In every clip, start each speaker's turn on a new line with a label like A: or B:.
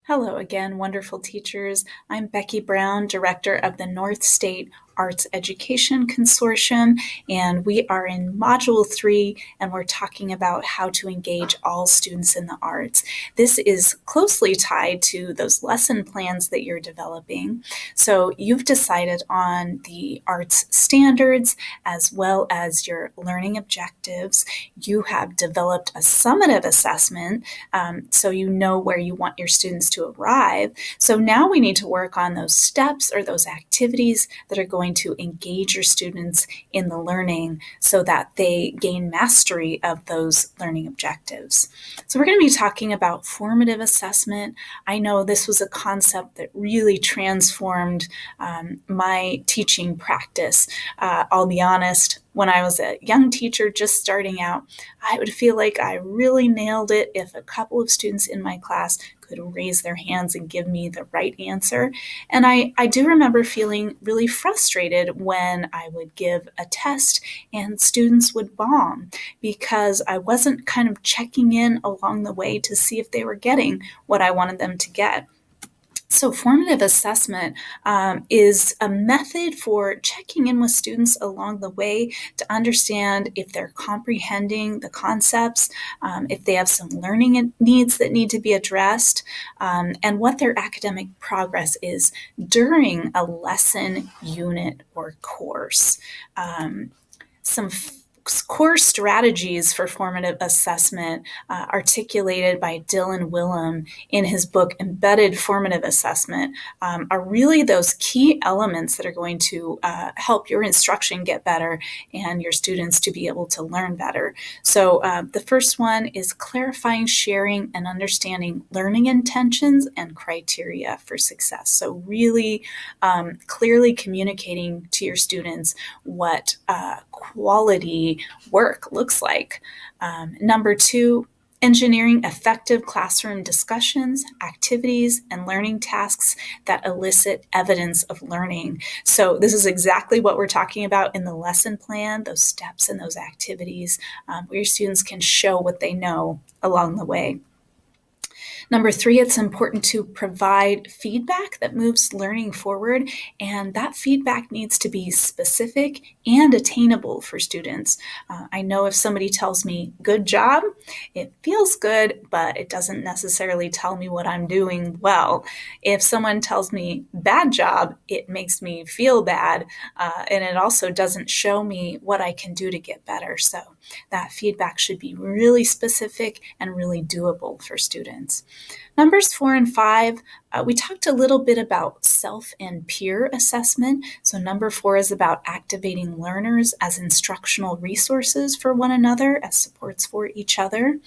A: Hello again, wonderful teachers. I'm Becky Brown, Director of the North State Arts Education Consortium, and we are in Module 3, and we're talking about how to engage all students in the arts. This is closely tied to those lesson plans that you're developing. So you've decided on the arts standards as well as your learning objectives. You have developed a summative assessment, so you know where you want your students to arrive. So now we need to work on those steps or those activities that are going to engage your students in the learning so that they gain mastery of those learning objectives. So we're going to be talking about formative assessment. I know this was a concept that really transformed my teaching practice. I'll be honest, when I was a young teacher just starting out, I would feel like I really nailed it if a couple of students in my class could raise their hands and give me the right answer. And I do remember feeling really frustrated when I would give a test and students would bomb because I wasn't kind of checking in along the way to see if they were getting what I wanted them to get. So formative assessment is a method for checking in with students along the way to understand if they're comprehending the concepts, if they have some learning needs that need to be addressed, and what their academic progress is during a lesson, unit, or course. Some core strategies for formative assessment articulated by Dylan Willem in his book Embedded Formative Assessment are really those key elements that are going to help your instruction get better and your students to be able to learn better. So the first one is clarifying, sharing, and understanding learning intentions and criteria for success. So really clearly communicating to your students what quality work looks like. Number 2, engineering effective classroom discussions, activities, and learning tasks that elicit evidence of learning. So this is exactly what we're talking about in the lesson plan, those steps and those activities where your students can show what they know along the way. Number 3, it's important to provide feedback that moves learning forward, and that feedback needs to be specific and attainable for students. I know if somebody tells me, good job, it feels good, but it doesn't necessarily tell me what I'm doing well. If someone tells me, bad job, it makes me feel bad, and it also doesn't show me what I can do to get better. So that feedback should be really specific and really doable for students. Numbers 4 and 5, we talked a little bit about self and peer assessment. So number 4 is about activating learners as instructional resources for one another, as supports for each other.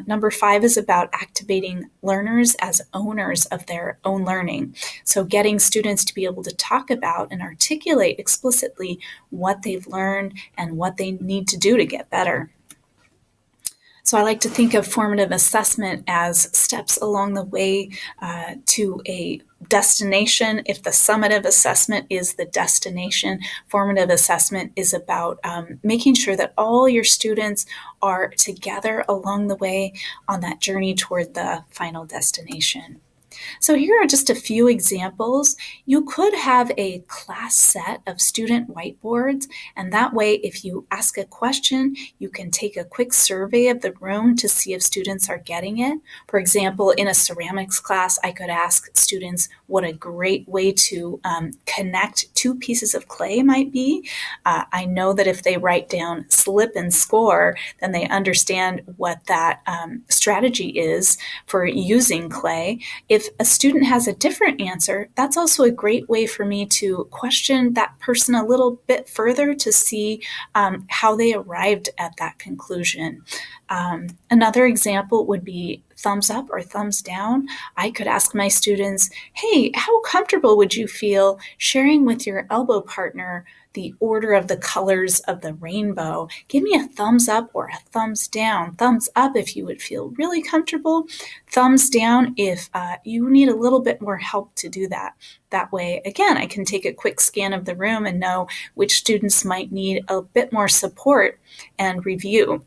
A: Number 5 is about activating learners as owners of their own learning. So getting students to be able to talk about and articulate explicitly what they've learned and what they need to do to get better. So I like to think of formative assessment as steps along the way to a destination. If the summative assessment is the destination, formative assessment is about making sure that all your students are together along the way on that journey toward the final destination. So here are just a few examples. You could have a class set of student whiteboards, and that way if you ask a question, you can take a quick survey of the room to see if students are getting it. For example, in a ceramics class, I could ask students what a great way to connect two pieces of clay might be. I know that if they write down slip and score, then they understand what that strategy is for using clay. If a student has a different answer, that's also a great way for me to question that person a little bit further to see how they arrived at that conclusion. Another example would be thumbs up or thumbs down. I could ask my students, hey, how comfortable would you feel sharing with your elbow partner the order of the colors of the rainbow? Give me a thumbs up or a thumbs down. Thumbs up if you would feel really comfortable. Thumbs down if you need a little bit more help to do that. That way, again, I can take a quick scan of the room and know which students might need a bit more support and review.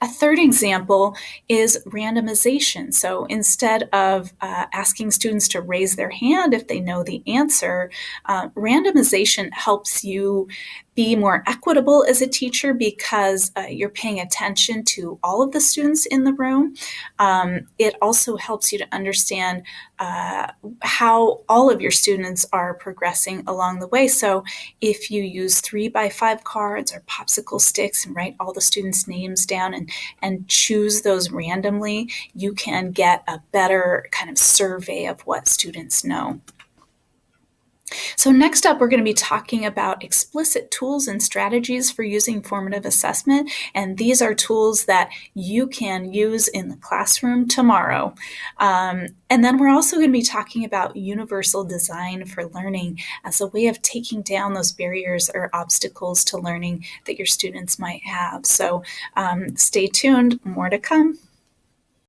A: A third example is randomization. So instead of asking students to raise their hand if they know the answer, randomization helps you be more equitable as a teacher because you're paying attention to all of the students in the room. It also helps you to understand how all of your students are progressing along the way. So if you use 3x5 cards or popsicle sticks and write all the students' names down and choose those randomly, you can get a better kind of survey of what students know. So next up, we're going to be talking about explicit tools and strategies for using formative assessment. And these are tools that you can use in the classroom tomorrow. And then we're also going to be talking about universal design for learning as a way of taking down those barriers or obstacles to learning that your students might have. So stay tuned, more to come.